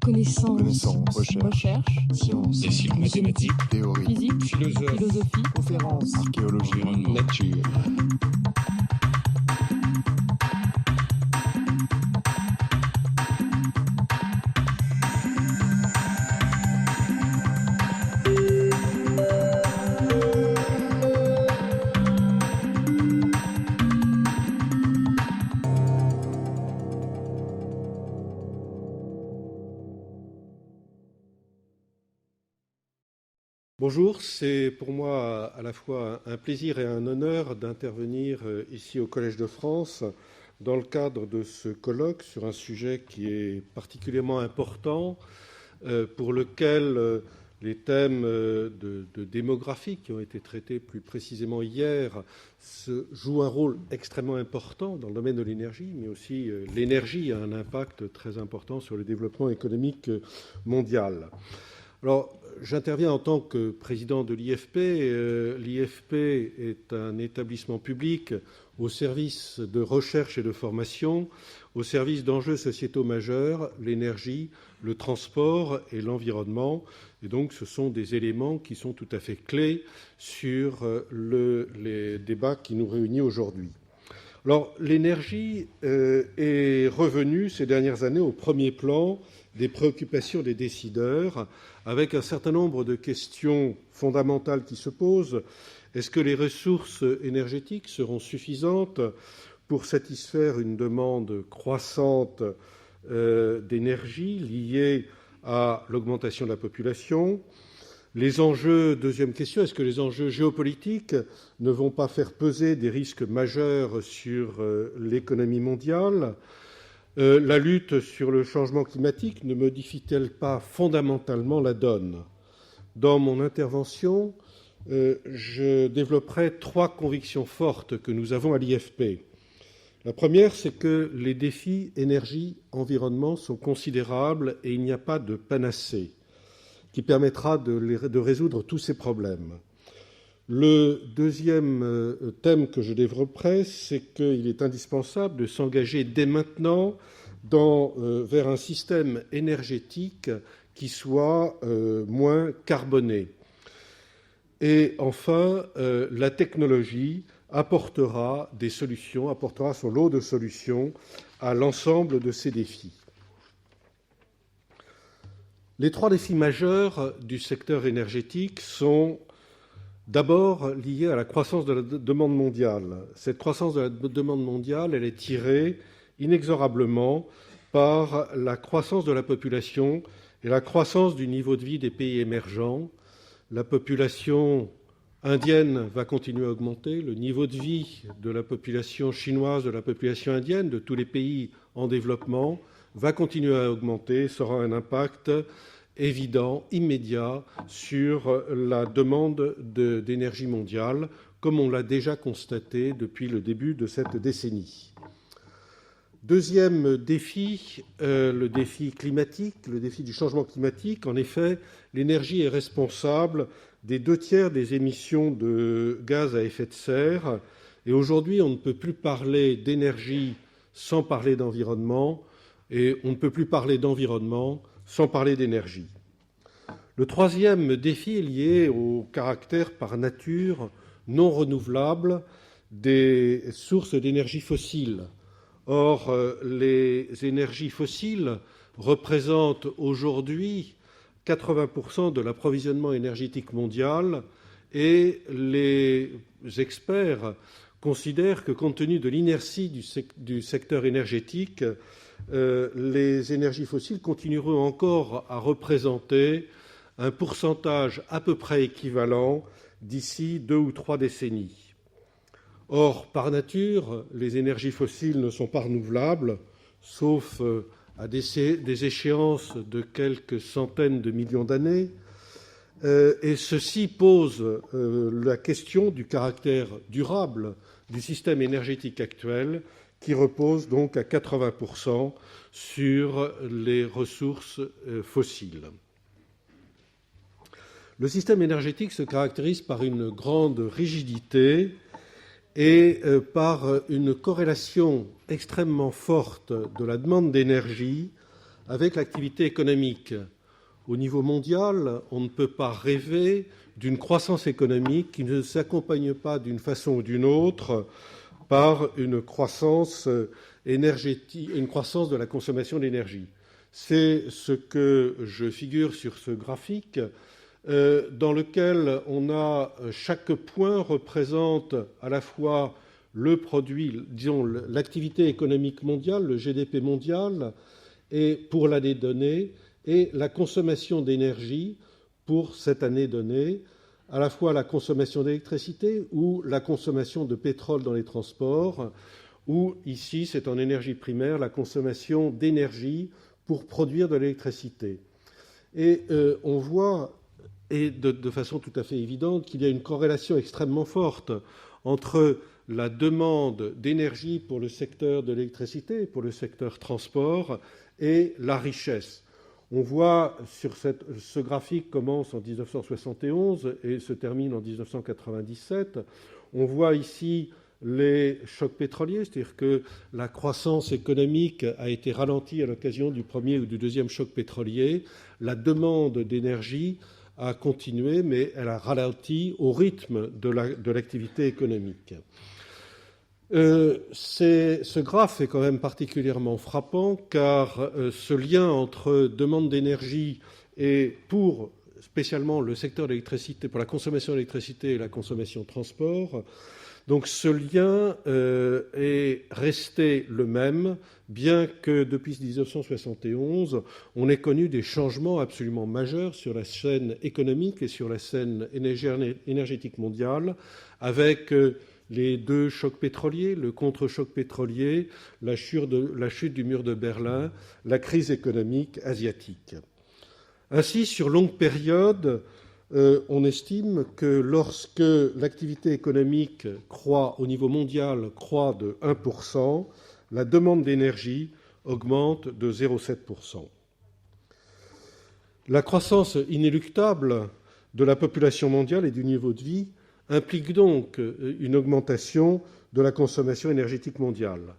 Connaissance. Recherche. Sciences. Dessin mathématiques. Théorie. Physique. Philosophie. Conférences. Archéologie. Nature. Bonjour, c'est pour moi à la fois un plaisir et un honneur d'intervenir ici au Collège de France dans le cadre de ce colloque sur un sujet qui est particulièrement important, pour lequel les thèmes de démographie qui ont été traités plus précisément hier jouent un rôle extrêmement important dans le domaine de l'énergie, mais aussi l'énergie a un impact très important sur le développement économique mondial. Alors, j'interviens en tant que président de l'IFP. L'IFP est un établissement public au service de recherche et de formation, au service d'enjeux sociétaux majeurs, l'énergie, le transport et l'environnement. Et donc, ce sont des éléments qui sont tout à fait clés sur les débats qui nous réunissent aujourd'hui. Alors, l'énergie est revenue ces dernières années au premier plan des préoccupations des décideurs, avec un certain nombre de questions fondamentales qui se posent. Est-ce que les ressources énergétiques seront suffisantes pour satisfaire une demande croissante d'énergie liée à l'augmentation de la population ? Les enjeux, deuxième question, est-ce que les enjeux géopolitiques ne vont pas faire peser des risques majeurs sur l'économie mondiale ? La lutte sur le changement climatique ne modifie-t-elle pas fondamentalement la donne ? Dans mon intervention, je développerai 3 convictions fortes que nous avons à l'IFP. La première, c'est que les défis énergie-environnement sont considérables et il n'y a pas de panacée qui permettra de résoudre tous ces problèmes. Le deuxième thème que je développerai, c'est qu'il est indispensable de s'engager dès maintenant vers un système énergétique qui soit moins carboné. Et enfin, la technologie apportera son lot de solutions à l'ensemble de ces défis. Les 3 défis majeurs du secteur énergétique sont d'abord lié à la croissance de la demande mondiale. Cette croissance de la demande mondiale, elle est tirée inexorablement par la croissance de la population et la croissance du niveau de vie des pays émergents. La population indienne va continuer à augmenter, le niveau de vie de la population chinoise, de la population indienne, de tous les pays en développement, va continuer à augmenter, ça aura un impact évident, immédiat, sur la demande d'énergie mondiale, comme on l'a déjà constaté depuis le début de cette décennie. Deuxième défi, le défi climatique, le défi du changement climatique. En effet, l'énergie est responsable des 2/3 des émissions de gaz à effet de serre. Et aujourd'hui, on ne peut plus parler d'énergie sans parler d'environnement, et on ne peut plus parler d'environnement sans parler d'énergie. Le troisième défi est lié au caractère par nature non renouvelable des sources d'énergie fossiles. Or, les énergies fossiles représentent aujourd'hui 80% de l'approvisionnement énergétique mondial et les experts considèrent que compte tenu de l'inertie du secteur énergétique, les énergies fossiles continueront encore à représenter un pourcentage à peu près équivalent d'ici 2 ou 3 décennies. Or, par nature, les énergies fossiles ne sont pas renouvelables, sauf à des échéances de quelques centaines de millions d'années, et ceci pose la question du caractère durable du système énergétique actuel, qui repose donc à 80% sur les ressources fossiles. Le système énergétique se caractérise par une grande rigidité et par une corrélation extrêmement forte de la demande d'énergie avec l'activité économique. Au niveau mondial, on ne peut pas rêver d'une croissance économique qui ne s'accompagne pas d'une façon ou d'une autre par une croissance énergétique, une croissance de la consommation d'énergie. C'est ce que je figure sur ce graphique, dans lequel on a chaque point représente à la fois le produit, disons l'activité économique mondiale, le GDP mondial, et pour l'année donnée, et la consommation d'énergie pour cette année donnée, à la fois la consommation d'électricité ou la consommation de pétrole dans les transports, ou ici c'est en énergie primaire la consommation d'énergie pour produire de l'électricité. Et on voit, et de façon tout à fait évidente, qu'il y a une corrélation extrêmement forte entre la demande d'énergie pour le secteur de l'électricité, pour le secteur transport, et la richesse. On voit sur ce graphique commence en 1971 et se termine en 1997. On voit ici les chocs pétroliers, c'est-à-dire que la croissance économique a été ralentie à l'occasion du premier ou du deuxième choc pétrolier. La demande d'énergie a continué, mais elle a ralenti au rythme de l'activité économique. Ce graphe est quand même particulièrement frappant car ce lien entre demande d'énergie et pour spécialement le secteur de l'électricité, pour la consommation d'électricité et la consommation de transport, donc ce lien est resté le même, bien que depuis 1971, on ait connu des changements absolument majeurs sur la scène économique et sur la scène énergétique mondiale, avec les deux chocs pétroliers, le contre-choc pétrolier, la chute du mur de Berlin, la crise économique asiatique. Ainsi, sur longue période, on estime que lorsque l'activité économique croît au niveau mondial croît de 1%, la demande d'énergie augmente de 0,7%. La croissance inéluctable de la population mondiale et du niveau de vie implique donc une augmentation de la consommation énergétique mondiale.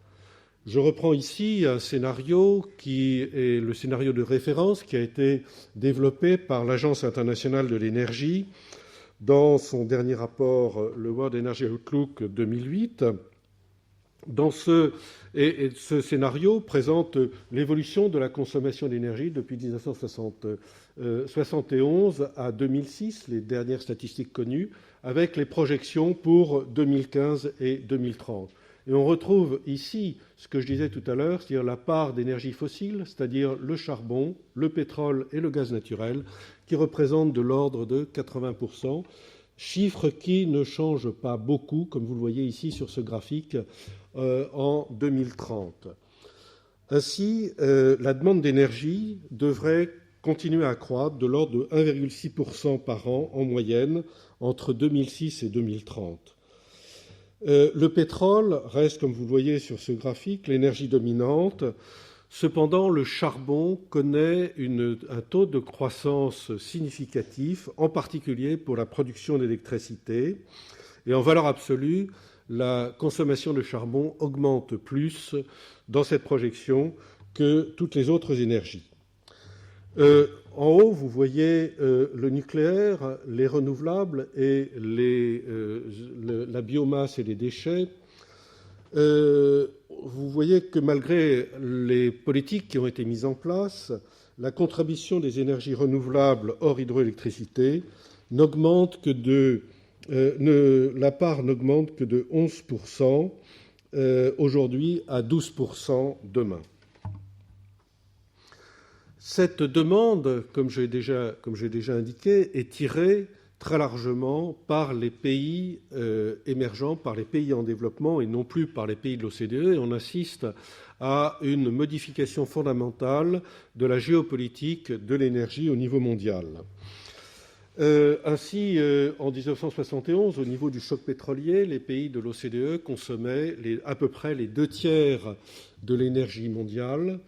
Je reprends ici un scénario qui est le scénario de référence qui a été développé par l'Agence internationale de l'énergie dans son dernier rapport, le World Energy Outlook 2008. Ce scénario présente l'évolution de la consommation d'énergie depuis 1971 à 2006, les dernières statistiques connues, avec les projections pour 2015 et 2030. Et on retrouve ici ce que je disais tout à l'heure, c'est-à-dire la part d'énergie fossile, c'est-à-dire le charbon, le pétrole et le gaz naturel, qui représentent de l'ordre de 80%, chiffre qui ne change pas beaucoup, comme vous le voyez ici sur ce graphique, en 2030. Ainsi, la demande d'énergie devrait continuer à croître de l'ordre de 1,6% par an en moyenne entre 2006 et 2030. Le pétrole reste, comme vous le voyez sur ce graphique, l'énergie dominante. Cependant, le charbon connaît un taux de croissance significatif, en particulier pour la production d'électricité. Et en valeur absolue, la consommation de charbon augmente plus dans cette projection que toutes les autres énergies. En haut, vous voyez le nucléaire, les renouvelables et la biomasse et les déchets. Vous voyez que malgré les politiques qui ont été mises en place, la contribution des énergies renouvelables hors hydroélectricité la part n'augmente que de 11% aujourd'hui à 12% demain. Cette demande, comme j'ai déjà indiqué, est tirée très largement par les pays émergents, par les pays en développement et non plus par les pays de l'OCDE. Et on assiste à une modification fondamentale de la géopolitique de l'énergie au niveau mondial. Ainsi, en 1971, au niveau du choc pétrolier, les pays de l'OCDE consommaient à peu près les 2/3 de l'énergie mondiale.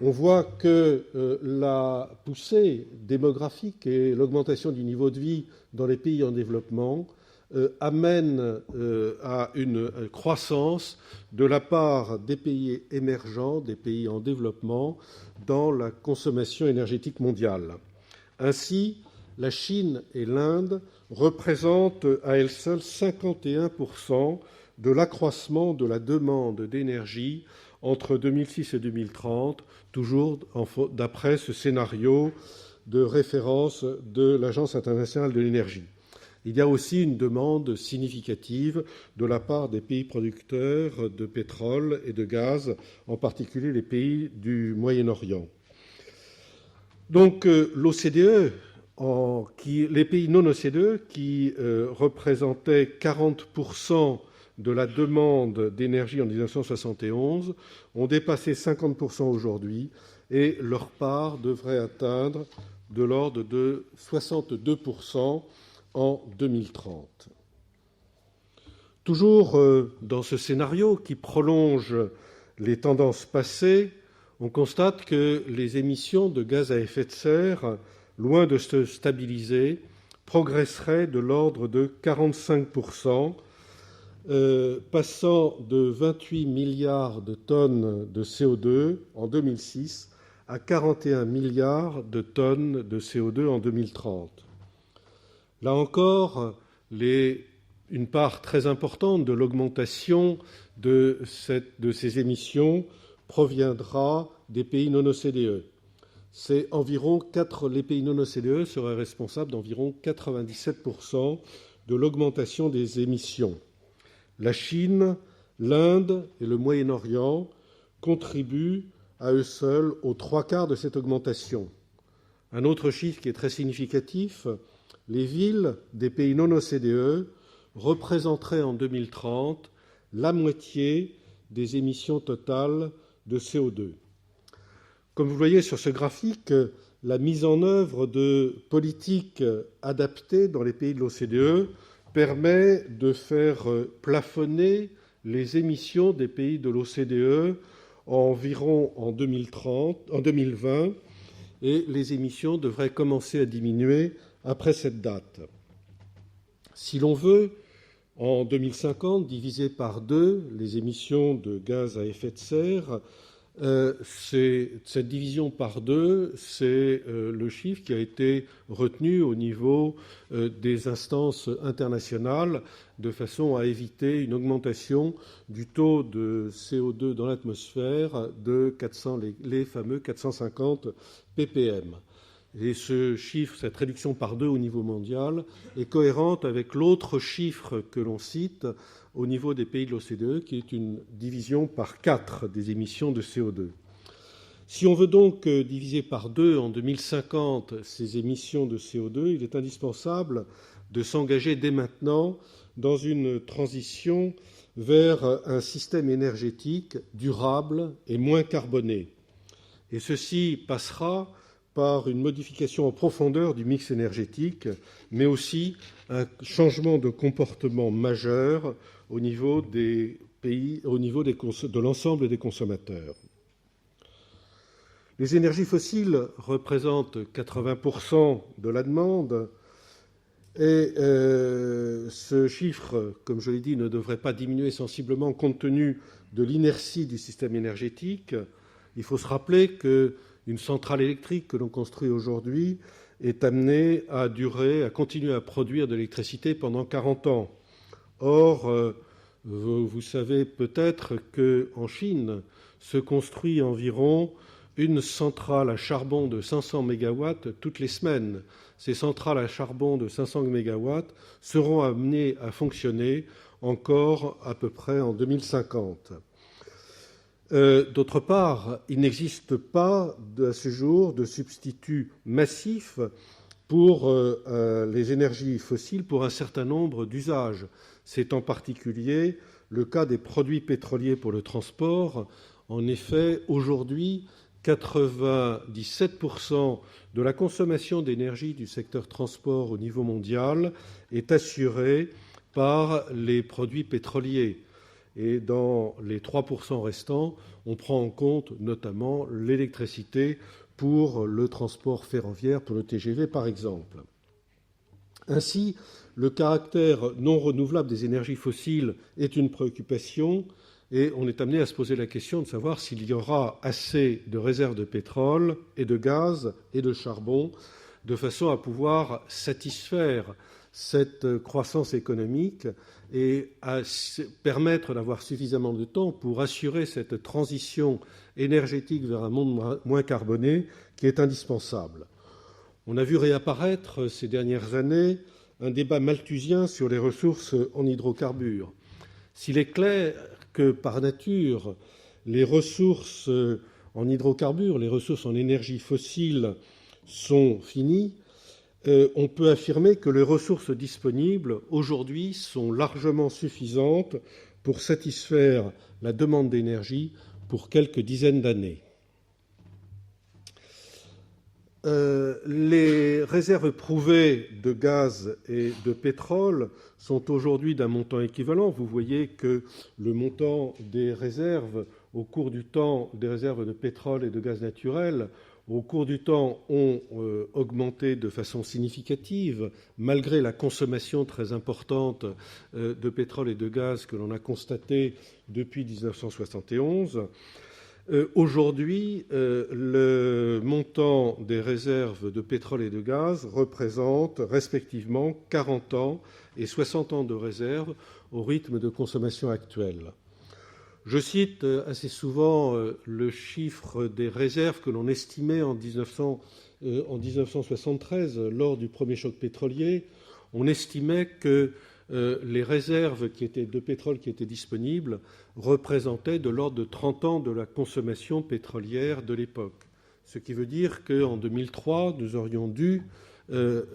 On voit que la poussée démographique et l'augmentation du niveau de vie dans les pays en développement amène à une croissance de la part des pays émergents, des pays en développement, dans la consommation énergétique mondiale. Ainsi, la Chine et l'Inde représentent à elles seules 51% de l'accroissement de la demande d'énergie entre 2006 et 2030, toujours d'après ce scénario de référence de l'Agence internationale de l'énergie. Il y a aussi une demande significative de la part des pays producteurs de pétrole et de gaz, en particulier les pays du Moyen-Orient. Donc l'OCDE, les pays non OCDE, qui représentaient 40% de la demande d'énergie en 1971, ont dépassé 50% aujourd'hui et leur part devrait atteindre de l'ordre de 62% en 2030. Toujours dans ce scénario qui prolonge les tendances passées, on constate que les émissions de gaz à effet de serre, loin de se stabiliser, progresseraient de l'ordre de 45%, passant de 28 milliards de tonnes de CO2 en 2006 à 41 milliards de tonnes de CO2 en 2030. Là encore, une part très importante de l'augmentation de ces émissions proviendra des pays non OCDE. Les pays non OCDE seraient responsables d'environ 97% de l'augmentation des émissions. La Chine, l'Inde et le Moyen-Orient contribuent à eux seuls aux 3/4 de cette augmentation. Un autre chiffre qui est très significatif, les villes des pays non OCDE représenteraient en 2030 la moitié des émissions totales de CO2. Comme vous voyez sur ce graphique, la mise en œuvre de politiques adaptées dans les pays de l'OCDE permet de faire plafonner les émissions des pays de l'OCDE environ en 2020, et les émissions devraient commencer à diminuer après cette date. Si l'on veut, en 2050, diviser par 2 les émissions de gaz à effet de serre, cette division par 2, c'est le chiffre qui a été retenu au niveau des instances internationales de façon à éviter une augmentation du taux de CO2 dans l'atmosphère de les fameux 450 ppm. Et ce chiffre, cette réduction par 2 au niveau mondial, est cohérente avec l'autre chiffre que l'on cite au niveau des pays de l'OCDE, qui est une division par 4 des émissions de CO2. Si on veut donc diviser par 2 en 2050 ces émissions de CO2, il est indispensable de s'engager dès maintenant dans une transition vers un système énergétique durable et moins carboné. Et ceci passera par une modification en profondeur du mix énergétique, mais aussi un changement de comportement majeur au niveau des pays, de l'ensemble des consommateurs. Les énergies fossiles représentent 80% de la demande et ce chiffre, comme je l'ai dit, ne devrait pas diminuer sensiblement compte tenu de l'inertie du système énergétique. Il faut se rappeler qu'une centrale électrique que l'on construit aujourd'hui est amenée à continuer à produire de l'électricité pendant 40 ans. Or, vous savez peut-être qu'en Chine se construit environ une centrale à charbon de 500 MW toutes les semaines. Ces centrales à charbon de 500 MW seront amenées à fonctionner encore à peu près en 2050. D'autre part, il n'existe pas à ce jour de substitut massif pour les énergies fossiles pour un certain nombre d'usages. C'est en particulier le cas des produits pétroliers pour le transport. En effet, aujourd'hui, 97% de la consommation d'énergie du secteur transport au niveau mondial est assurée par les produits pétroliers. Et dans les 3% restants, on prend en compte notamment l'électricité pour le transport ferroviaire, pour le TGV par exemple. Ainsi, le caractère non renouvelable des énergies fossiles est une préoccupation et on est amené à se poser la question de savoir s'il y aura assez de réserves de pétrole et de gaz et de charbon de façon à pouvoir satisfaire cette croissance économique et à permettre d'avoir suffisamment de temps pour assurer cette transition énergétique vers un monde moins carboné qui est indispensable. On a vu réapparaître ces dernières années un débat malthusien sur les ressources en hydrocarbures. S'il est clair que par nature, les ressources en hydrocarbures, les ressources en énergie fossile sont finies, on peut affirmer que les ressources disponibles aujourd'hui sont largement suffisantes pour satisfaire la demande d'énergie pour quelques dizaines d'années. Les réserves prouvées de gaz et de pétrole sont aujourd'hui d'un montant équivalent. Vous voyez que le montant des réserves au cours du temps, des réserves de pétrole et de gaz naturel, au cours du temps, ont augmenté de façon significative, malgré la consommation très importante de pétrole et de gaz que l'on a constatée depuis 1971. Aujourd'hui, le montant des réserves de pétrole et de gaz représente respectivement 40 ans et 60 ans de réserve au rythme de consommation actuel. Je cite assez souvent le chiffre des réserves que l'on estimait en 1973, lors du premier choc pétrolier. On estimait que les réserves de pétrole qui étaient disponibles représentaient de l'ordre de 30 ans de la consommation pétrolière de l'époque. Ce qui veut dire qu'en 2003, nous aurions dû le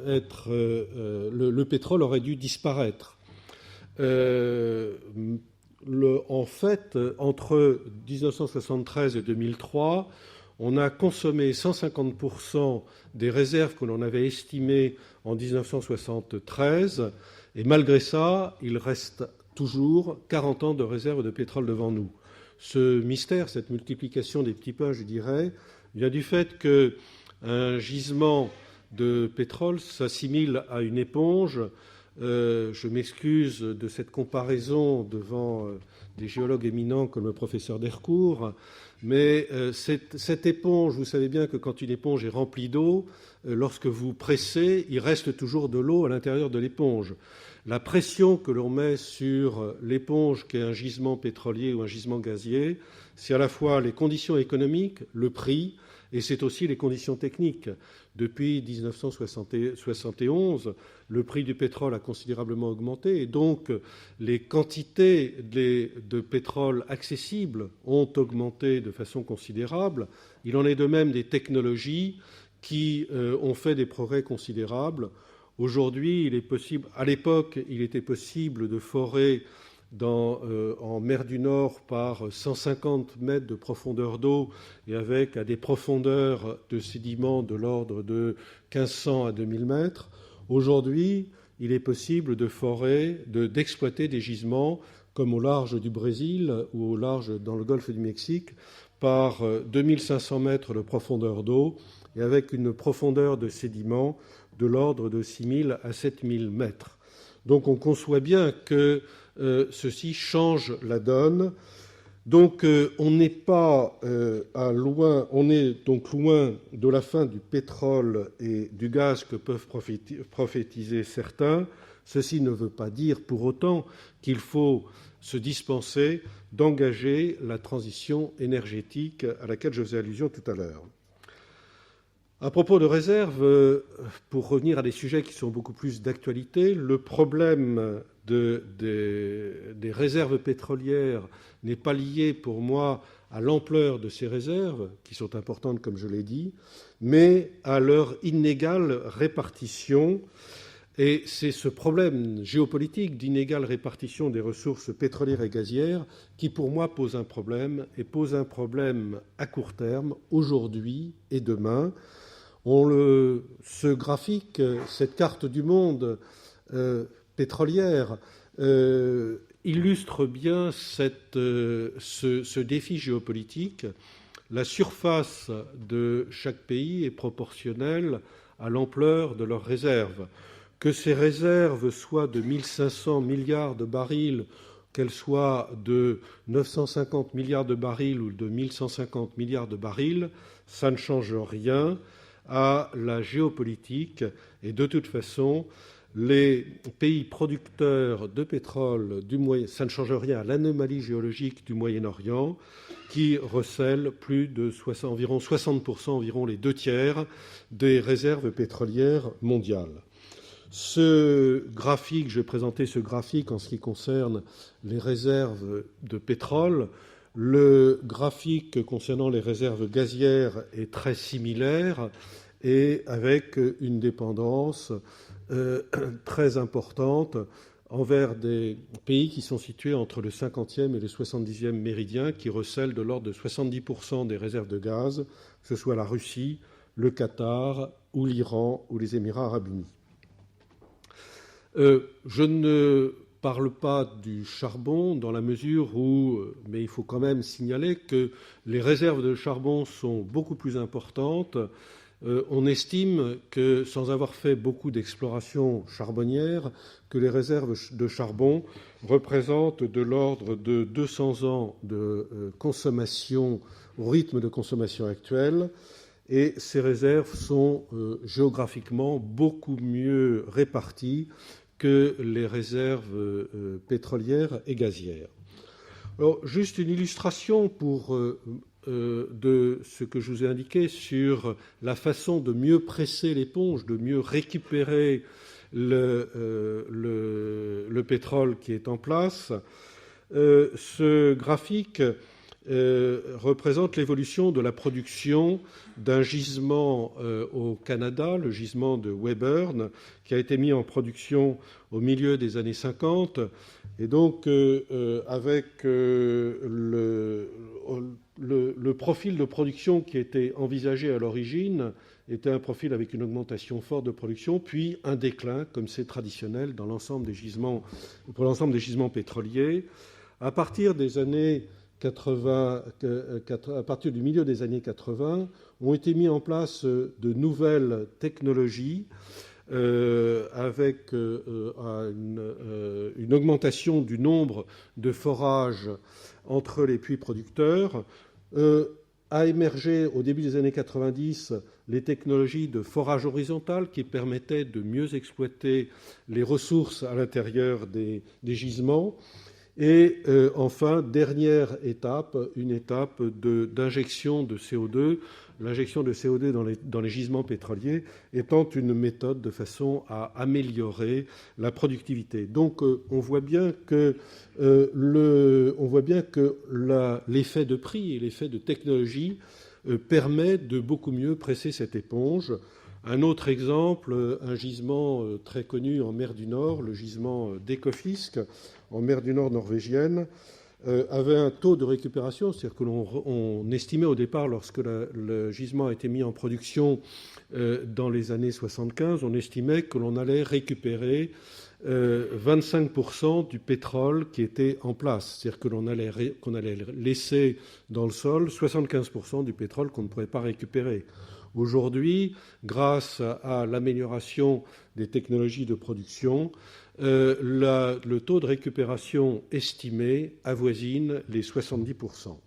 pétrole aurait dû disparaître. En fait, entre 1973 et 2003, on a consommé 150% des réserves que l'on avait estimées en 1973, et malgré ça, il reste toujours 40 ans de réserves de pétrole devant nous. Ce mystère, cette multiplication des petits pains, je dirais, vient du fait qu'un gisement de pétrole s'assimile à une éponge. Je m'excuse de cette comparaison devant des géologues éminents comme le professeur Dercourt, mais cette éponge, vous savez bien que quand une éponge est remplie d'eau, lorsque vous pressez, il reste toujours de l'eau à l'intérieur de l'éponge. La pression que l'on met sur l'éponge, qui est un gisement pétrolier ou un gisement gazier, c'est à la fois les conditions économiques, le prix, et c'est aussi les conditions techniques. Depuis 1971, le prix du pétrole a considérablement augmenté et donc les quantités de pétrole accessibles ont augmenté de façon considérable. Il en est de même des technologies qui ont fait des progrès considérables. Aujourd'hui, il est possible, à l'époque, il était possible de forer en mer du Nord par 150 mètres de profondeur d'eau et avec à des profondeurs de sédiments de l'ordre de 1500 à 2000 mètres. Aujourd'hui, il est possible de forer, d'exploiter des gisements comme au large du Brésil ou au large dans le golfe du Mexique par 2500 mètres de profondeur d'eau et avec une profondeur de sédiments de l'ordre de 6000 à 7000 mètres. Donc on conçoit bien que ceci change la donne. Donc on n'est pas on est donc loin de la fin du pétrole et du gaz que peuvent prophétiser certains. Ceci ne veut pas dire pour autant qu'il faut se dispenser d'engager la transition énergétique à laquelle je faisais allusion tout à l'heure. À propos de réserves, pour revenir à des sujets qui sont beaucoup plus d'actualité, le problème des réserves pétrolières n'est pas lié pour moi à l'ampleur de ces réserves, qui sont importantes comme je l'ai dit, mais à leur inégale répartition. Et c'est ce problème géopolitique d'inégale répartition des ressources pétrolières et gazières qui pour moi pose un problème, et pose un problème à court terme, aujourd'hui et demain. Ce graphique, cette carte du monde pétrolière illustre bien ce défi géopolitique. La surface de chaque pays est proportionnelle à l'ampleur de leurs réserves. que ces réserves soient de 1500 milliards de barils, qu'elles soient de 950 milliards de barils ou de 1150 milliards de barils, ça ne change rien à la géopolitique. Et de toute façon, les pays producteurs de pétrole du Moyen, ça ne change rien à l'anomalie géologique du Moyen-Orient, qui recèle plus de environ 60%, environ les 2/3 des réserves pétrolières mondiales. Ce graphique, je vais présenter ce graphique en ce qui concerne les réserves de pétrole. Le graphique concernant les réserves gazières est très similaire et avec une dépendance très importante envers des pays qui sont situés entre le 50e et le 70e méridien, qui recèlent de l'ordre de 70% des réserves de gaz, que ce soit la Russie, le Qatar ou l'Iran ou les Émirats arabes unis. Je ne parle pas du charbon dans la mesure où, mais il faut quand même signaler que les réserves de charbon sont beaucoup plus importantes. On estime que, sans avoir fait beaucoup d'exploration charbonnière, que les réserves de charbon représentent de l'ordre de 200 ans de consommation au rythme de consommation actuel. Et ces réserves sont géographiquement beaucoup mieux réparties que les réserves pétrolières et gazières. Alors, juste une illustration de ce que je vous ai indiqué sur la façon de mieux presser l'éponge, de mieux récupérer le pétrole qui est en place. Ce graphique représente l'évolution de la production d'un gisement au Canada, le gisement de Weyburn, qui a été mis en production au milieu des années 50. Et donc, avec le profil de production qui était envisagé à l'origine, était un profil avec une augmentation forte de production, puis un déclin, comme c'est traditionnel dans l'ensemble des gisements, pour l'ensemble des gisements pétroliers. À partir des années 80, à partir du milieu des années 80, ont été mis en place de nouvelles technologies avec une augmentation du nombre de forages entre les puits producteurs. A émergé au début des années 90 les technologies de forage horizontal qui permettaient de mieux exploiter les ressources à l'intérieur des gisements. Et enfin, dernière étape, une étape d'injection de CO2, l'injection de CO2 dans les gisements pétroliers étant une méthode de façon à améliorer la productivité. Donc on voit bien que l'effet de prix et l'effet de technologie permet de beaucoup mieux presser cette éponge. Un autre exemple, un gisement très connu en mer du Nord, le gisement d'Ecofisk, en mer du Nord norvégienne, avait un taux de récupération, c'est-à-dire que l'on estimait au départ, lorsque le gisement a été mis en production dans les années 75, on estimait que l'on allait récupérer 25% du pétrole qui était en place, c'est-à-dire que qu'on allait laisser dans le sol 75% du pétrole qu'on ne pourrait pas récupérer. Aujourd'hui, grâce à l'amélioration des technologies de production, le taux de récupération estimé avoisine les 70%.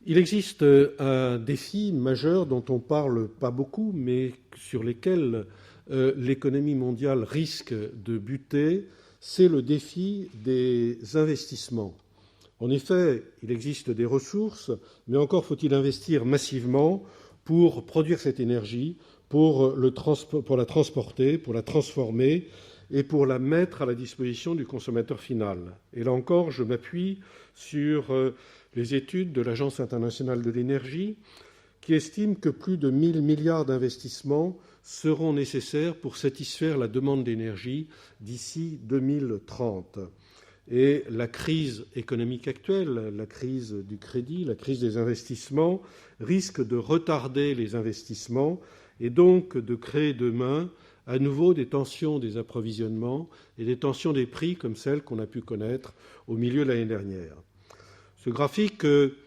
Il existe un défi majeur dont on ne parle pas beaucoup, mais sur lesquels l'économie mondiale risque de buter, c'est le défi des investissements. En effet, il existe des ressources, mais encore faut-il investir massivement pour produire cette énergie, pour la transporter, pour la transformer et pour la mettre à la disposition du consommateur final. Et là encore, je m'appuie sur les études de l'Agence internationale de l'énergie qui estime que plus de 1 000 milliards d'investissements seront nécessaires pour satisfaire la demande d'énergie d'ici 2030. Et la crise économique actuelle, la crise du crédit, la crise des investissements, risque de retarder les investissements et donc de créer demain à nouveau des tensions des approvisionnements et des tensions des prix comme celles qu'on a pu connaître au milieu de l'année dernière. Ce graphique donne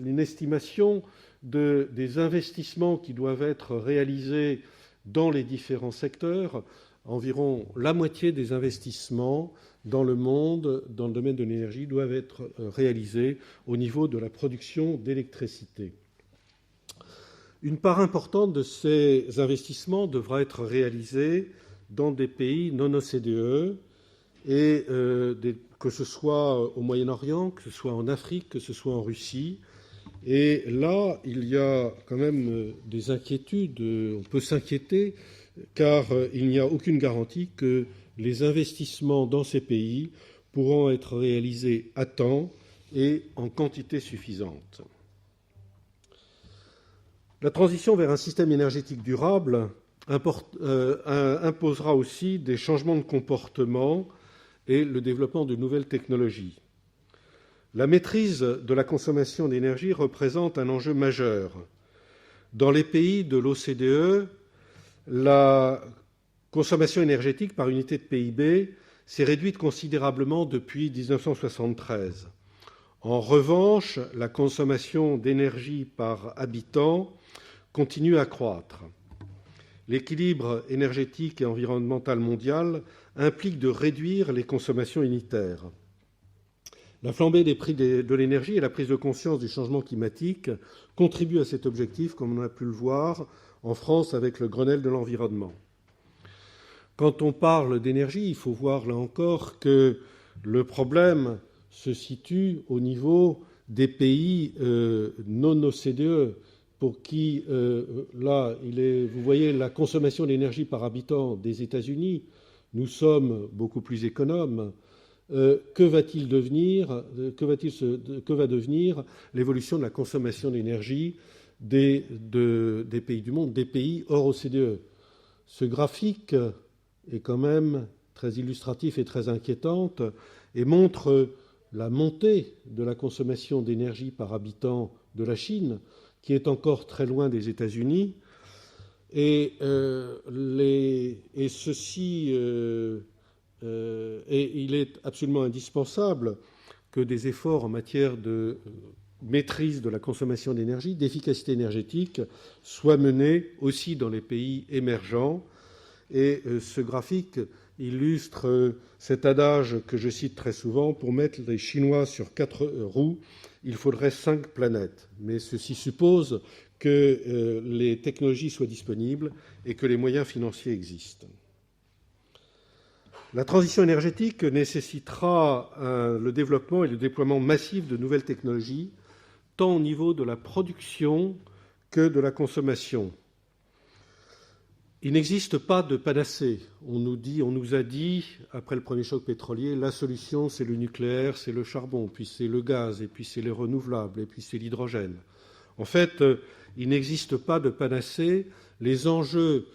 une estimation des investissements qui doivent être réalisés dans les différents secteurs. Environ la moitié des investissements dans le monde, dans le domaine de l'énergie, doivent être réalisés au niveau de la production d'électricité. Une part importante de ces investissements devra être réalisée dans des pays non OCDE, et que ce soit au Moyen-Orient, que ce soit en Afrique, que ce soit en Russie. Et là, il y a quand même des inquiétudes, on peut s'inquiéter, car il n'y a aucune garantie que les investissements dans ces pays pourront être réalisés à temps et en quantité suffisante. La transition vers un système énergétique durable imposera aussi des changements de comportement et le développement de nouvelles technologies. La maîtrise de la consommation d'énergie représente un enjeu majeur. Dans les pays de l'OCDE, la consommation énergétique par unité de PIB s'est réduite considérablement depuis 1973. En revanche, la consommation d'énergie par habitant continue à croître. L'équilibre énergétique et environnemental mondial implique de réduire les consommations unitaires. La flambée des prix de l'énergie et la prise de conscience du changement climatique contribuent à cet objectif, comme on a pu le voir en France avec le Grenelle de l'environnement. Quand on parle d'énergie, il faut voir là encore que le problème se situe au niveau des pays non OCDE, pour qui, là, vous voyez la consommation d'énergie par habitant des États-Unis, nous sommes beaucoup plus économes. Que va devenir l'évolution de la consommation d'énergie des pays du monde, des pays hors OCDE? Ce graphique est quand même très illustratif et très inquiétant et montre la montée de la consommation d'énergie par habitant de la Chine, qui est encore très loin des États-Unis. Et il est absolument indispensable que des efforts en matière de maîtrise de la consommation d'énergie, d'efficacité énergétique, soient menés aussi dans les pays émergents. Et ce graphique illustre cet adage que je cite très souvent: pour mettre les Chinois sur 4 roues, il faudrait 5 planètes. Mais ceci suppose que les technologies soient disponibles et que les moyens financiers existent. La transition énergétique nécessitera le développement et le déploiement massif de nouvelles technologies, tant au niveau de la production que de la consommation. Il n'existe pas de panacée. On nous a dit, après le premier choc pétrolier, la solution c'est le nucléaire, c'est le charbon, puis c'est le gaz, et puis c'est les renouvelables, et puis c'est l'hydrogène. En fait, il n'existe pas de panacée. Les enjeux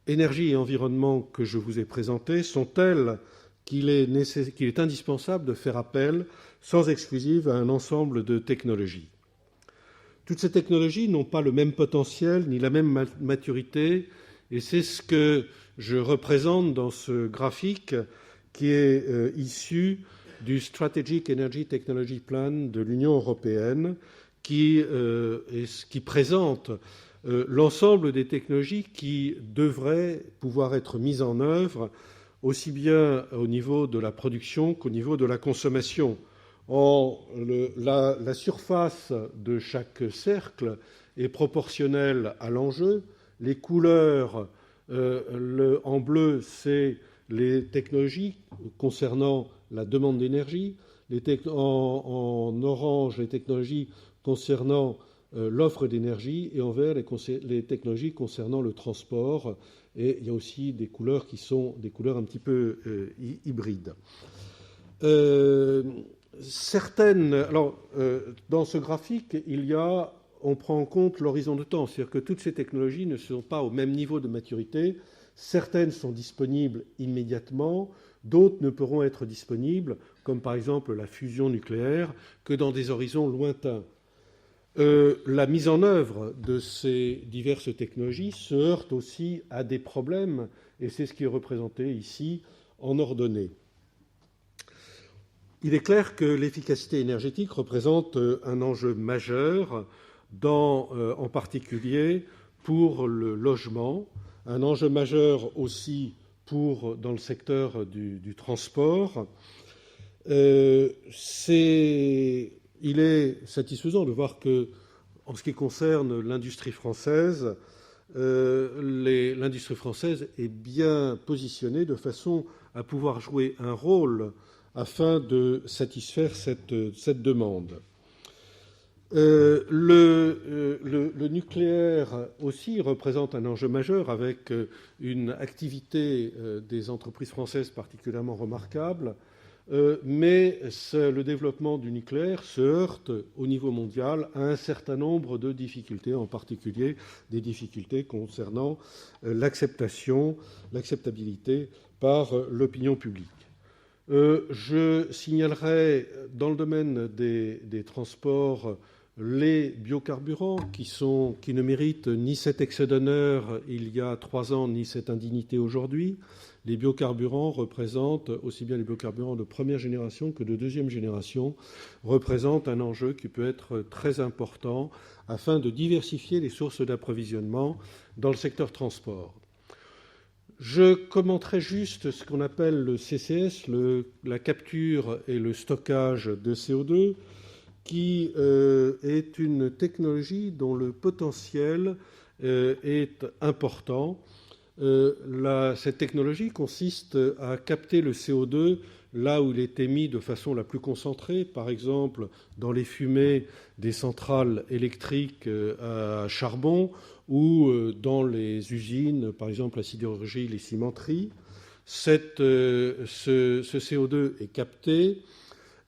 énergie et environnement que je vous ai présentés sont tels qu'il est indispensable de faire appel, sans exclusive, à un ensemble de technologies. Toutes ces technologies n'ont pas le même potentiel ni la même maturité, et c'est ce que je représente dans ce graphique qui est issu du Strategic Energy Technology Plan de l'Union européenne, qui présente l'ensemble des technologies qui devraient pouvoir être mises en œuvre aussi bien au niveau de la production qu'au niveau de la consommation. La surface de chaque cercle est proportionnelle à l'enjeu. Les couleurs, en bleu, c'est les technologies concernant la demande d'énergie. En orange, les technologies concernant l'offre d'énergie, et en vert, les technologies concernant le transport. Et il y a aussi des couleurs qui sont des couleurs un petit peu hybrides. Dans ce graphique, on prend en compte l'horizon de temps, c'est-à-dire que toutes ces technologies ne sont pas au même niveau de maturité. Certaines sont disponibles immédiatement, d'autres ne pourront être disponibles, comme par exemple la fusion nucléaire, que dans des horizons lointains. La mise en œuvre de ces diverses technologies se heurte aussi à des problèmes, et c'est ce qui est représenté ici en ordonnée. Il est clair que l'efficacité énergétique représente un enjeu majeur, en particulier pour le logement, un enjeu majeur aussi dans le secteur du transport. Il est satisfaisant de voir que, en ce qui concerne l'industrie française, l'industrie française est bien positionnée de façon à pouvoir jouer un rôle afin de satisfaire cette demande. Le nucléaire aussi représente un enjeu majeur avec une activité des entreprises françaises particulièrement remarquable, mais le développement du nucléaire se heurte au niveau mondial à un certain nombre de difficultés, en particulier des difficultés concernant l'acceptabilité par l'opinion publique. Je signalerai dans le domaine des transports les biocarburants qui ne méritent ni cet excès d'honneur il y a 3 ans, ni cette indignité aujourd'hui. Les biocarburants représentent, aussi bien les biocarburants de première génération que de deuxième génération, représentent un enjeu qui peut être très important afin de diversifier les sources d'approvisionnement dans le secteur transport. Je commenterai juste ce qu'on appelle le CCS, la capture et le stockage de CO2, qui est une technologie dont le potentiel est important. Cette technologie consiste à capter le CO2 là où il est émis de façon la plus concentrée, par exemple dans les fumées des centrales électriques à charbon ou dans les usines, par exemple la sidérurgie, les cimenteries. Ce CO2 est capté,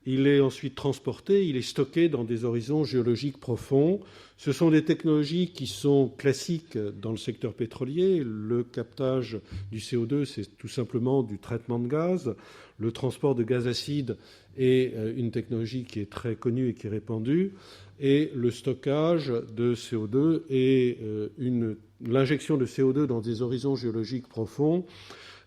il est ensuite transporté, il est stocké dans des horizons géologiques profonds. Ce sont des technologies qui sont classiques dans le secteur pétrolier. Le captage du CO2, c'est tout simplement du traitement de gaz. Le transport de gaz acide est une technologie qui est très connue et qui est répandue. Et le stockage de CO2 et l'injection de CO2 dans des horizons géologiques profonds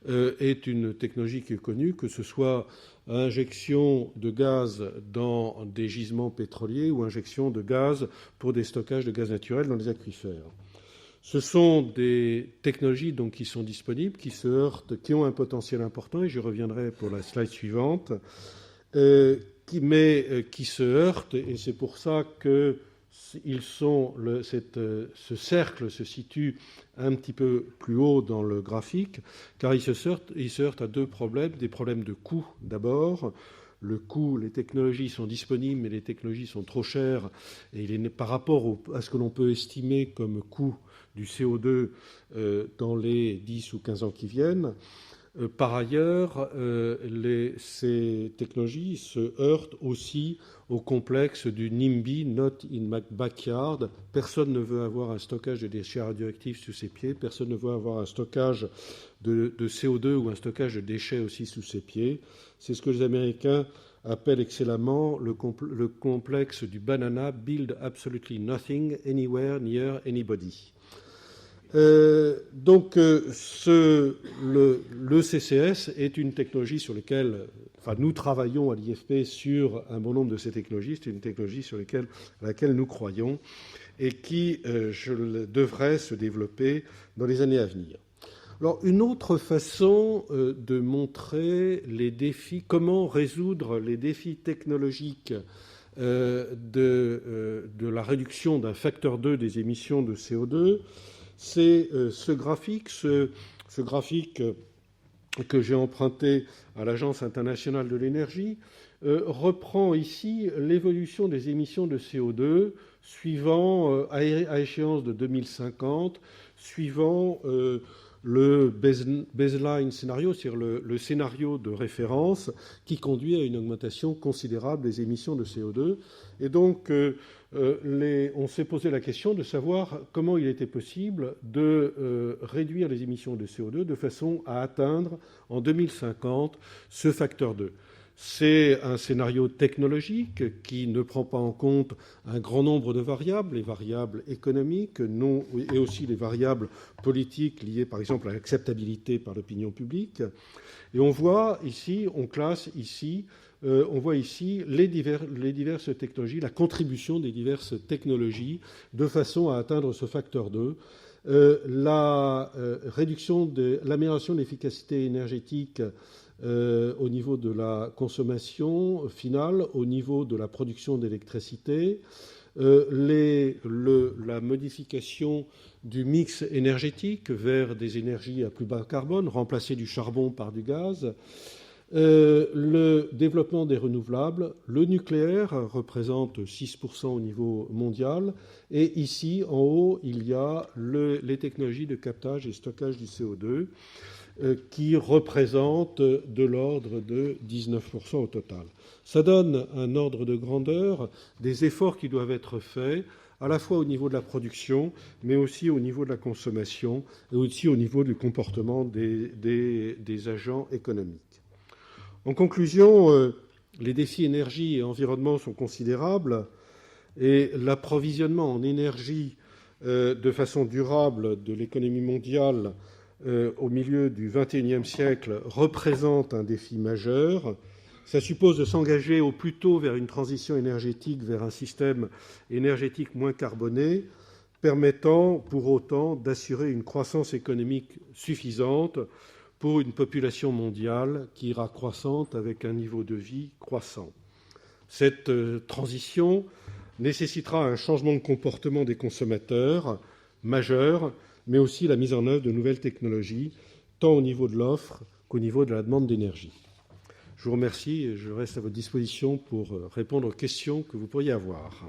est une technologie qui est connue, que ce soit injection de gaz dans des gisements pétroliers ou injection de gaz pour des stockages de gaz naturel dans les aquifères. Ce sont des technologies donc, qui sont disponibles, qui se heurtent, qui ont un potentiel important, et j'y reviendrai pour la slide suivante, qui se heurtent, et c'est pour ça que ce cercle se situe un petit peu plus haut dans le graphique, car il se heurte à 2 problèmes. Des problèmes de coût d'abord. Le coût, les technologies sont disponibles, mais les technologies sont trop chères, et par rapport à ce que l'on peut estimer comme coût du CO2 dans les 10 ou 15 ans qui viennent. Par ailleurs, ces technologies se heurtent aussi au complexe du NIMBY, Not in my backyard. Personne ne veut avoir un stockage de déchets radioactifs sous ses pieds, personne ne veut avoir un stockage de CO2 ou un stockage de déchets aussi sous ses pieds. C'est ce que les Américains appellent excellemment le complexe du banana, build absolutely nothing, anywhere, near anybody. Donc, le CCS est une technologie sur laquelle, nous travaillons à l'IFP sur un bon nombre de ces technologies. C'est une technologie à laquelle nous croyons et qui devrait se développer dans les années à venir. Alors, une autre façon de montrer les défis, comment résoudre les défis technologiques de la réduction d'un facteur 2 des émissions de CO2, c'est ce graphique que j'ai emprunté à l'Agence internationale de l'énergie, reprend ici l'évolution des émissions de CO2 suivant, à échéance de 2050, suivant le baseline scénario, c'est-à-dire le scénario de référence qui conduit à une augmentation considérable des émissions de CO2. Et donc, on s'est posé la question de savoir comment il était possible de réduire les émissions de CO2 de façon à atteindre en 2050 ce facteur 2. C'est un scénario technologique qui ne prend pas en compte un grand nombre de variables, les variables économiques et aussi les variables politiques liées par exemple à l'acceptabilité par l'opinion publique. Et on classe ici on voit ici les diverses technologies, la contribution des diverses technologies de façon à atteindre ce facteur 2. L'amélioration de l'efficacité énergétique au niveau de la consommation finale, au niveau de la production d'électricité, la modification du mix énergétique vers des énergies à plus bas carbone, remplacer du charbon par du gaz, le développement des renouvelables, le nucléaire représente 6% au niveau mondial, et ici en haut il y a les technologies de captage et stockage du CO2 qui représentent de l'ordre de 19% au total. Ça donne un ordre de grandeur des efforts qui doivent être faits à la fois au niveau de la production, mais aussi au niveau de la consommation et aussi au niveau du comportement des agents économiques. En conclusion, les défis énergie et environnement sont considérables et l'approvisionnement en énergie de façon durable de l'économie mondiale au milieu du XXIe siècle représente un défi majeur. Ça suppose de s'engager au plus tôt vers une transition énergétique, vers un système énergétique moins carboné, permettant pour autant d'assurer une croissance économique suffisante pour une population mondiale qui ira croissante avec un niveau de vie croissant. Cette transition nécessitera un changement de comportement des consommateurs majeur, mais aussi la mise en œuvre de nouvelles technologies, tant au niveau de l'offre qu'au niveau de la demande d'énergie. Je vous remercie et je reste à votre disposition pour répondre aux questions que vous pourriez avoir.